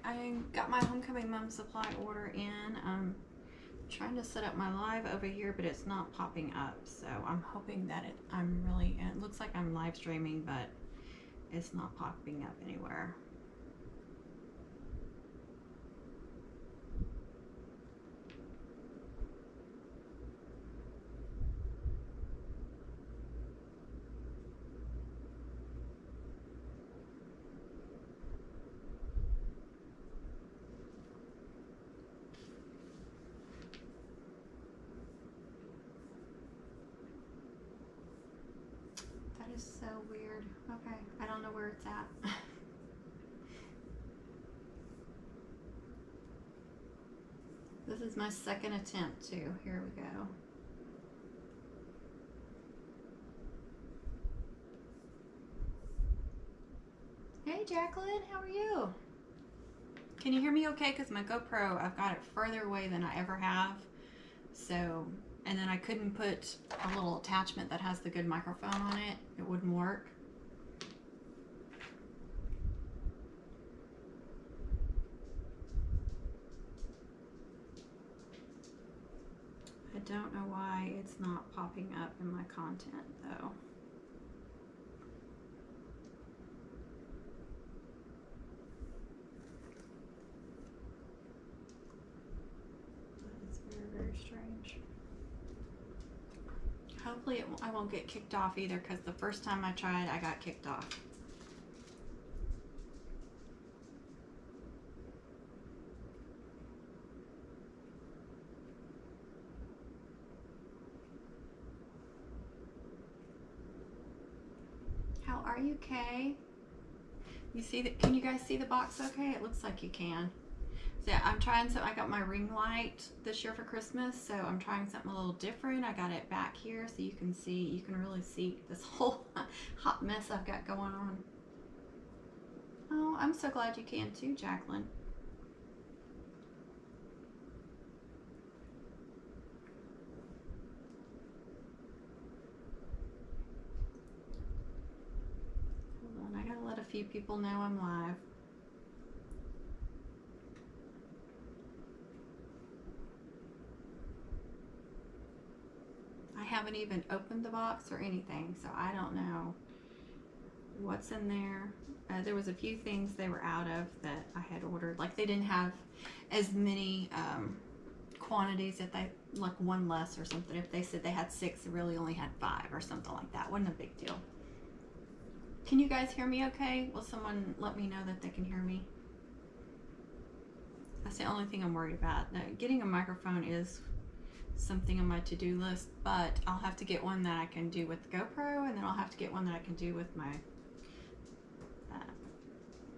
I got my homecoming mom supply order in. I'm trying to set up my live over here, but it's not popping up. So I'm hoping that it looks like I'm live streaming, but it's not popping up anywhere. That is so weird. Okay, I don't know where it's at. This is my second attempt too. Here we go. Hey Jacqueline, how are you? Can you hear me okay? Because my GoPro, I've got it further away than I ever have. So, and then I couldn't put a little attachment that has the good microphone on it. It wouldn't work. I don't know why it's not popping up in my content though. Very strange. Hopefully I won't get kicked off either, because the first time I tried I got kicked off. How are you, Kay? You see that? Can you guys see the box okay? It looks like you can. So yeah, I'm trying I got my ring light this year for Christmas, so I'm trying something a little different. I got it back here so you can really see this whole hot mess I've got going on. Oh, I'm so glad you can too, Jacqueline. Hold on, I gotta let a few people know I'm live. I haven't even opened the box or anything, so I don't know what's in there. There was a few things they were out of that I had ordered. Like they didn't have as many quantities, if they like one less or something. If they said they had 6, they really only had 5 or something like that. Wasn't a big deal. Can you guys hear me okay? Will someone let me know that they can hear me? That's the only thing I'm worried about. Now, getting a microphone is something on my to-do list, but I'll have to get one that I can do with the GoPro, and then I'll have to get one that I can do with my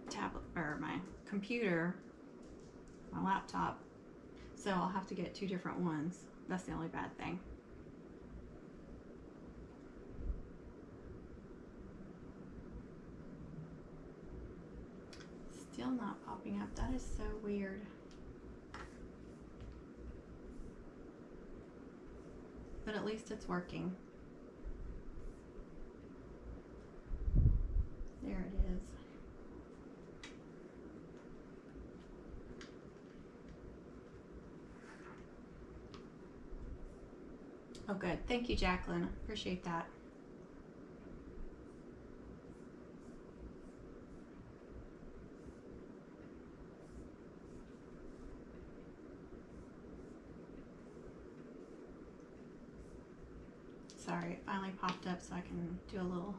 tablet or my computer, my laptop. So I'll have to get 2 different ones. That's the only bad thing. Still not popping up. That is so weird. But at least it's working. There it is. Oh, good. Thank you, Jacqueline. Appreciate that. Sorry, it finally popped up so I can do a little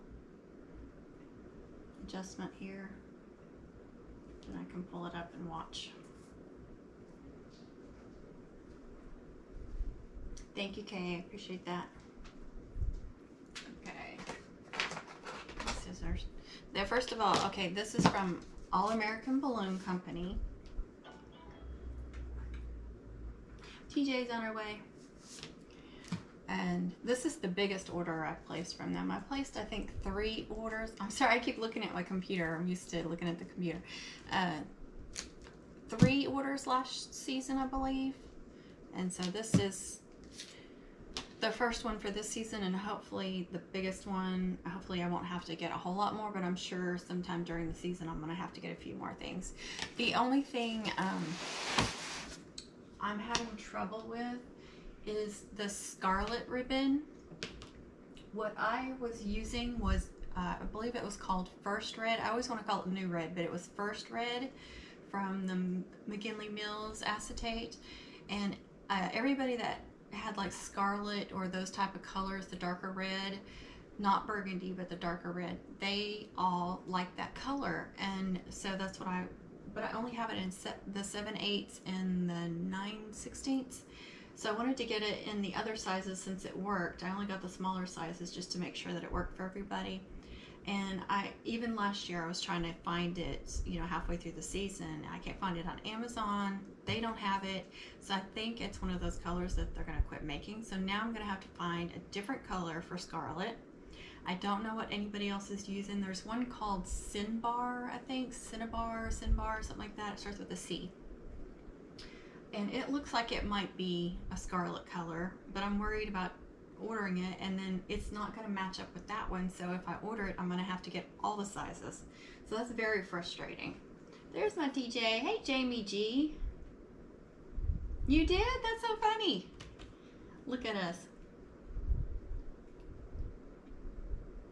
adjustment here. Then I can pull it up and watch. Thank you, Kay. I appreciate that. Okay. Scissors. Now, first of all, okay, this is from All American Balloon Company. TJ's on her way. And this is the biggest order I've placed from them. I placed, I think, 3 orders. I'm sorry, I keep looking at my computer. I'm used to looking at the computer. 3 orders last season, I believe. And so this is the first one for this season, and hopefully the biggest one. Hopefully I won't have to get a whole lot more, but I'm sure sometime during the season I'm going to have to get a few more things. The only thing I'm having trouble with is the Scarlet Ribbon. What I was using was, I believe it was called First Red. I always want to call it New Red, but it was First Red from the McGinley Mills acetate. And everybody that had like scarlet or those type of colors, the darker red, not burgundy, but the darker red, they all like that color. And so that's what but I only have it in the 7/8 and the 9/16. So I wanted to get it in the other sizes since it worked. I only got the smaller sizes just to make sure that it worked for everybody. And even last year I was trying to find it, you know, halfway through the season. I can't find it on Amazon. They don't have it. So I think it's one of those colors that they're going to quit making. So now I'm going to have to find a different color for Scarlet. I don't know what anybody else is using. There's one called Cinnabar, I think. Cinnabar, something like that. It starts with a C. And it looks like it might be a scarlet color, but I'm worried about ordering it and then it's not going to match up with that one. So if I order it, I'm going to have to get all the sizes. So that's very frustrating. There's my DJ. Hey, Jamie G. You did? That's so funny. Look at us.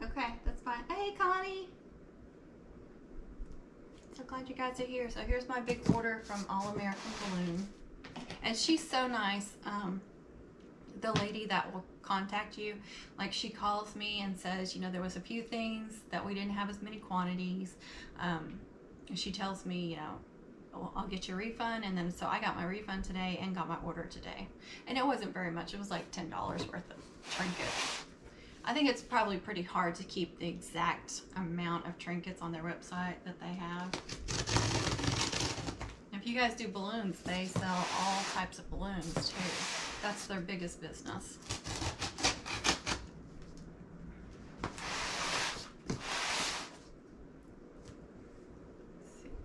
Okay, that's fine. Hey, Connie. So glad you guys are here. So here's my big order from All American Balloon. And she's so nice. The lady that will contact you, like she calls me and says, you know, there was a few things that we didn't have as many quantities. She tells me, you know, I'll get your refund. And then so I got my refund today and got my order today. And it wasn't very much. It was like $10 worth of trinkets. I think it's probably pretty hard to keep the exact amount of trinkets on their website that they have. If you guys do balloons, they sell all types of balloons too. That's their biggest business.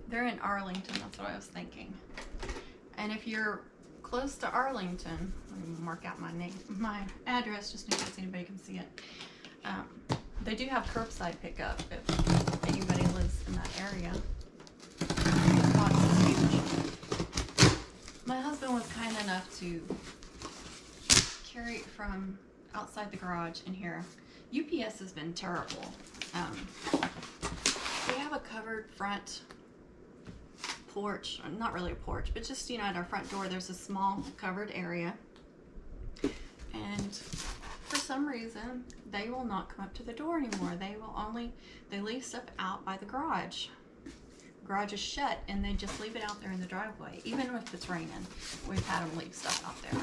They're in Arlington, that's what I was thinking. And if you're close to Arlington, let me mark out my address just in case anybody can see it. They do have curbside pickup if anybody lives in that area. This box is huge. My husband was kind enough to carry it from outside the garage in here. UPS has been terrible. We have a covered front porch, not really a porch, but just, you know, at our front door there's a small covered area, and for some reason they will not come up to the door anymore. They leave stuff out by the garage. Garage is shut and they just leave it out there in the driveway. Even if it's raining, we've had them leave stuff out there.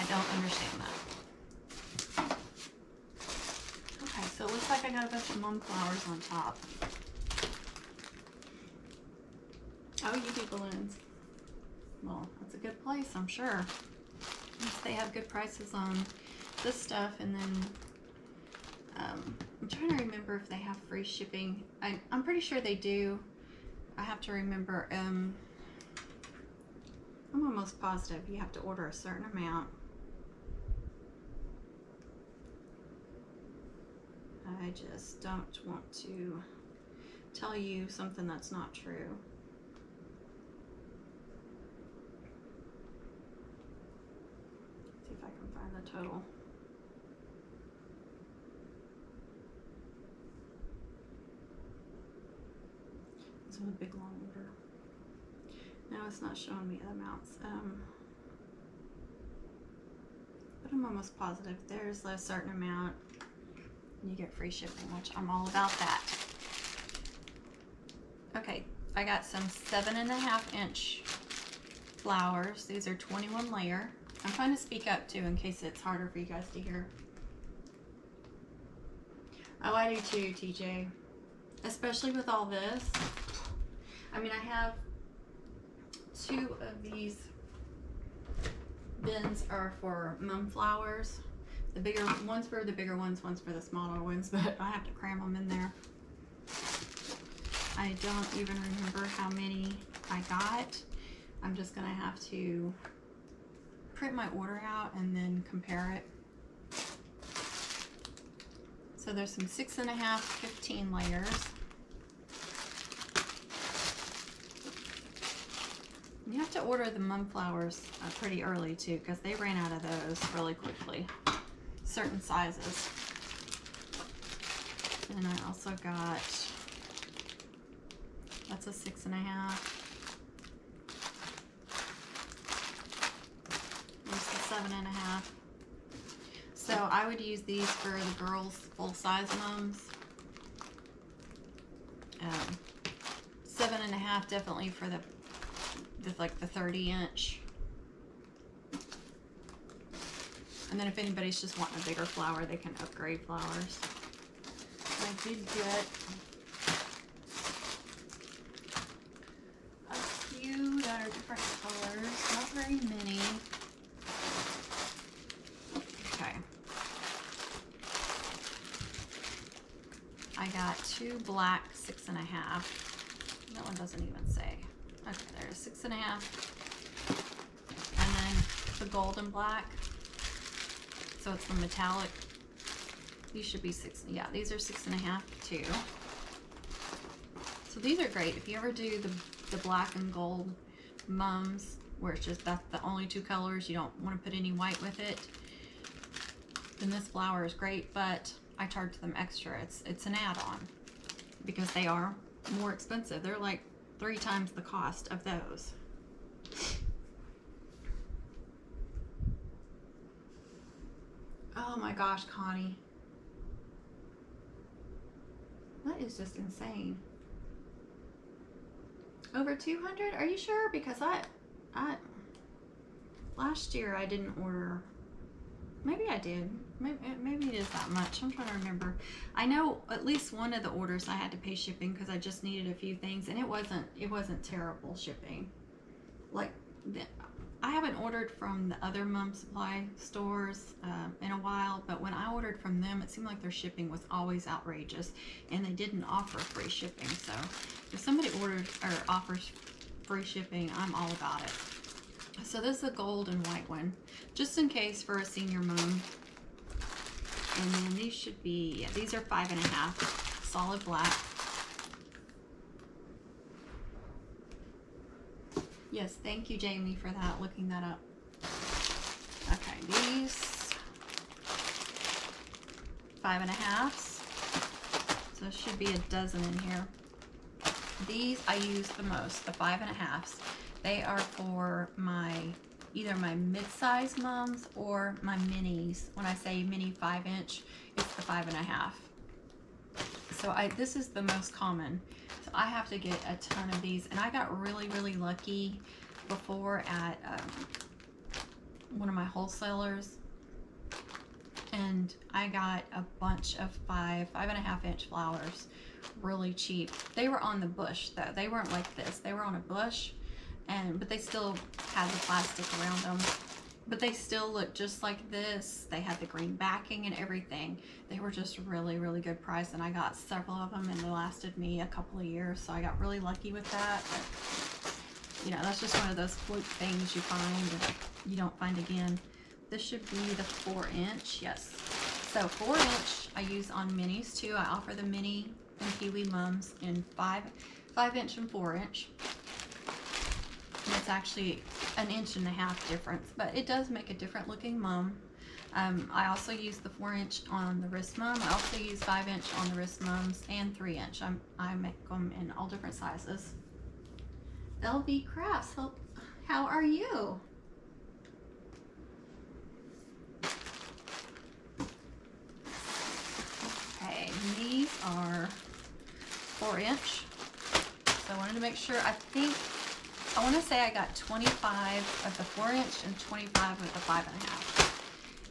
I don't understand that. Okay, so it looks like I got a bunch of mum flowers on top. Oh, you do balloons. Well, that's a good place, I'm sure. They have good prices on this stuff, and then I'm trying to remember if they have free shipping. I'm pretty sure they do. I have to remember. I'm almost positive you have to order a certain amount. I just don't want to tell you something that's not true. See if I can find the total. This was a big long order. Now it's not showing me the amounts. But I'm almost positive there's a certain amount. You get free shipping, which I'm all about that. Okay, I got some 7.5-inch flowers. These are 21 layer. I'm trying to speak up too in case it's harder for you guys to hear. Oh, I do too, TJ. Especially with all this. I mean, I have 2 of these bins are for mum flowers. The bigger ones for the bigger ones, one's for the smaller ones, but I have to cram them in there. I don't even remember how many I got. I'm just gonna have to print my order out and then compare it. So there's some 6.5, 15 layers. You have to order the mum flowers pretty early too, because they ran out of those really quickly. Certain sizes. And I also got, that's a 6.5. There's the 7.5. So I would use these for the girls' full-size mums. 7.5 definitely for the like the 30-inch. And then if anybody's just wanting a bigger flower, they can upgrade flowers. I did get a few that are different colors, not very many. Okay. I got 2 black 6.5. That one doesn't even say. Okay, there's 6.5. And then the golden black. So it's the metallic. These should be 6. Yeah, these are 6.5 too. So these are great. If you ever do the black and gold mums, where it's just that's the only 2 colors, you don't want to put any white with it, then this flower is great, but I charge them extra. It's an add-on because they are more expensive. They're like 3 times the cost of those. Oh my gosh, Connie. That is just insane. Over 200? Are you sure? Because I last year I didn't order. Maybe I did. Maybe it is that much. I'm trying to remember. I know at least one of the orders I had to pay shipping because I just needed a few things, and it wasn't terrible shipping. Like I haven't ordered from the other mum supply stores in a while, but when I ordered from them, it seemed like their shipping was always outrageous, and they didn't offer free shipping. So if somebody orders or offers free shipping, I'm all about it. So this is a gold and white one, just in case for a senior mom. And then these should be, yeah, these are 5.5, solid black. Yes, thank you, Jamie, for that, looking that up. Okay, these 5.5s. So there should be a dozen in here. These I use the most, the 5.5s. They are for either my mid-size mums or my minis. When I say mini 5-inch, it's the 5.5. So this is the most common. So I have to get a ton of these, and I got really, really lucky before at one of my wholesalers, and I got a bunch of 5.5-inch flowers really cheap. They were on the bush though. They weren't like this. They were on a bush. But they still had the plastic around them. But they still look just like this. They had the green backing and everything. They were just really, really good price. And I got several of them, and they lasted me a couple of years. So I got really lucky with that. But, you know, that's just one of those fluke things you find and you don't find again. This should be the 4-inch. Yes. So 4-inch I use on minis too. I offer the mini and kiwi mums in 5-inch and 4-inch. It's actually 1.5 inches difference, but it does make a different looking mum. I also use the 4-inch on the wrist mum. I also use 5-inch on the wrist mums and 3-inch. I make them in all different sizes. LB Crafts, how are you? Okay, these are 4-inch. So I wanted to make sure, I want to say I got 25 of the 4-inch and 25 of the 5.5.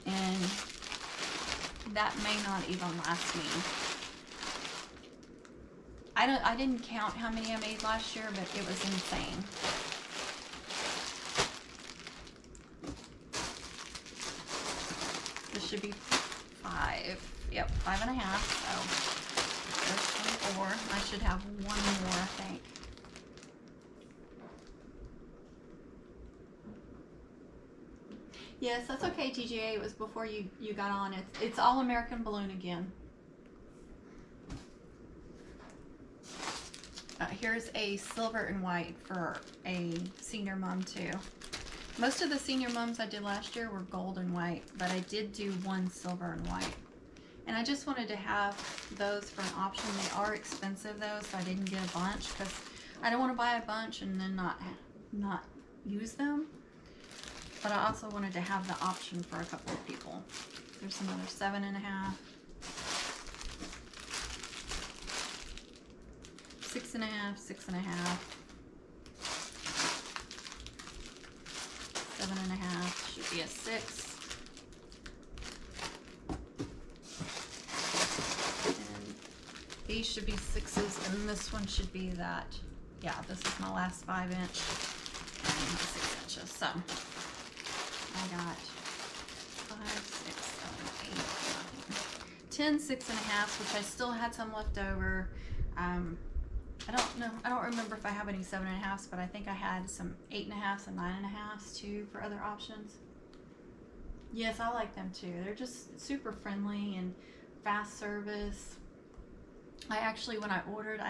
And that may not even last me. I didn't count how many I made last year, but it was insane. This should be 5. Yep, 5.5. So there's 24. I should have one more, I think. Yes, that's okay, TGA. It was before you got on. It's All American Balloon again. Here's a silver and white for a senior mom too. Most of the senior mums I did last year were gold and white, but I did do one silver and white. And I just wanted to have those for an option. They are expensive though, so I didn't get a bunch because I don't want to buy a bunch and then not use them. But I also wanted to have the option for a couple of people. There's another 7.5. 6.5, 6.5, 7.5, should be a 6. And these should be 6s, and this one should be that. Yeah, this is my last 5-inch and 6 inches. So I got 5, 6, 7, 8, 9, 10 6.5s, which I still had some left over. I don't know. I don't remember if I have any 7.5s, but I think I had some 8.5s and 9.5s too for other options. Yes, I like them too. They're just super friendly and fast service. I actually, when I ordered,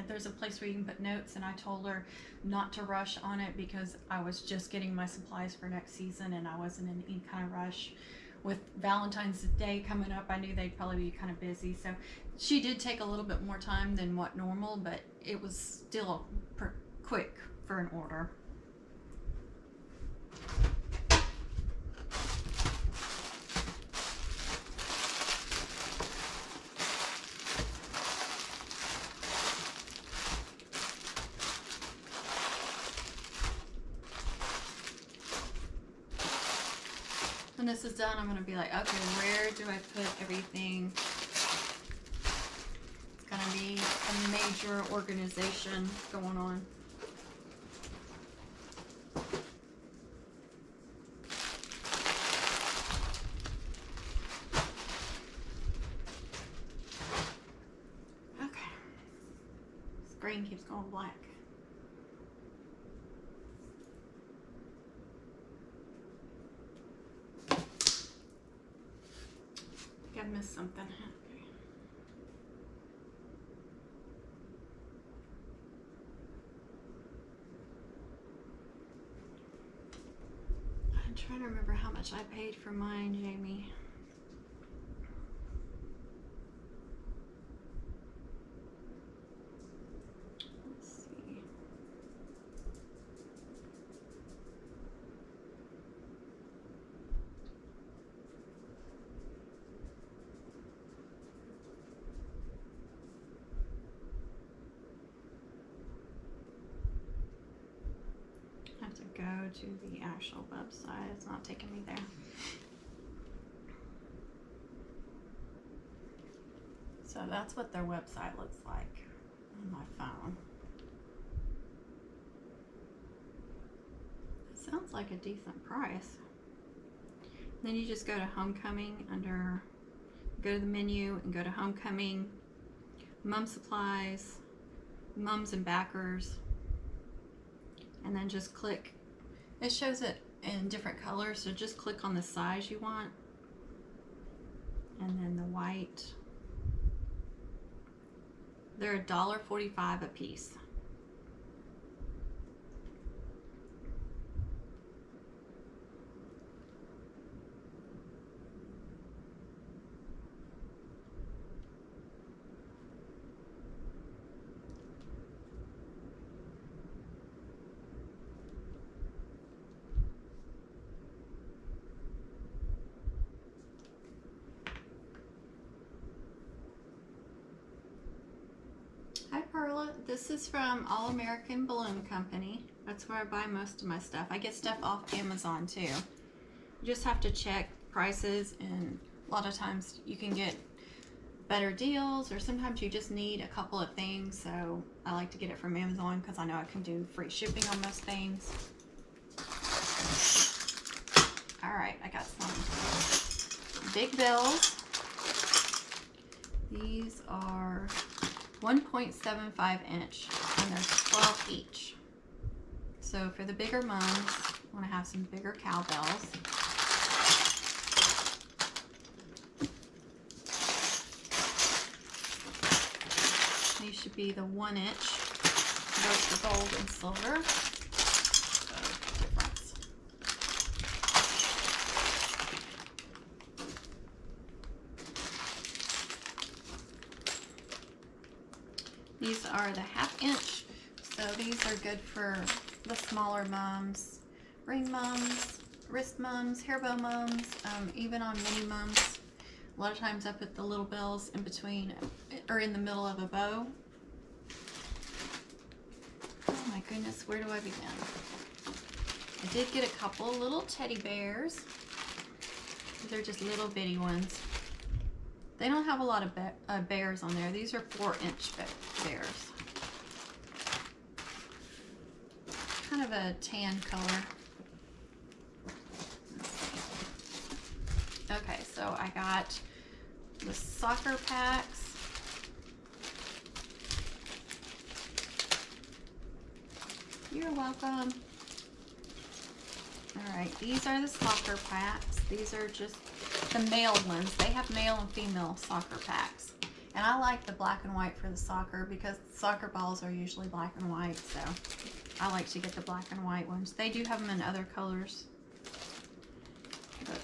there's a place where you can put notes, and I told her not to rush on it because I was just getting my supplies for next season and I wasn't in any kind of rush. With Valentine's Day coming up, I knew they'd probably be kind of busy. So she did take a little bit more time than what normal, but it was still quick for an order. When this is done, I'm going to be like, okay, where do I put everything? It's going to be a major organization going on. Okay. Screen keeps going black. I missed something. Okay. I'm trying to remember how much I paid for mine, Jamie. Let's see. I have to go to the actual website. It's not taking me there. So that's what their website looks like on my phone. It sounds like a decent price. Then you just go to Homecoming go to the menu and go to Homecoming, Mom Supplies, Mums and Backers, and then just click. It shows it in different colors, so just click on the size you want, and then the white. They're $1.45 a piece. Hi Perla, this is from All American Balloon Company. That's where I buy most of my stuff. I get stuff off Amazon too. You just have to check prices, and a lot of times you can get better deals, or sometimes you just need a couple of things. So I like to get it from Amazon because I know I can do free shipping on most things. All right, I got some big bills. These are 1.75 inch, and there's 12 each. So for the bigger mums, I want to have some bigger cowbells. These should be the 1 inch. both the gold and silver. So, difference. These are the 1/2 inch. So these are good for the smaller mums, ring mums, wrist mums, hair bow mums, even on mini mums. A lot of times I put the little bells in between or in the middle of a bow. Oh my goodness, where do I begin? I did get a couple little teddy bears. They're just little bitty ones. They don't have a lot of bears on there. These are 4-inch bears. Kind of a tan color. Okay, so I got the soccer packs. You're welcome. Alright, these are the soccer packs. These are just the male ones. They have male and female soccer packs. And I like the black and white for the soccer because soccer balls are usually black and white, so I like to get the black and white ones. They do have them in other colors. But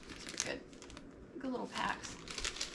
these are good. Good little packs.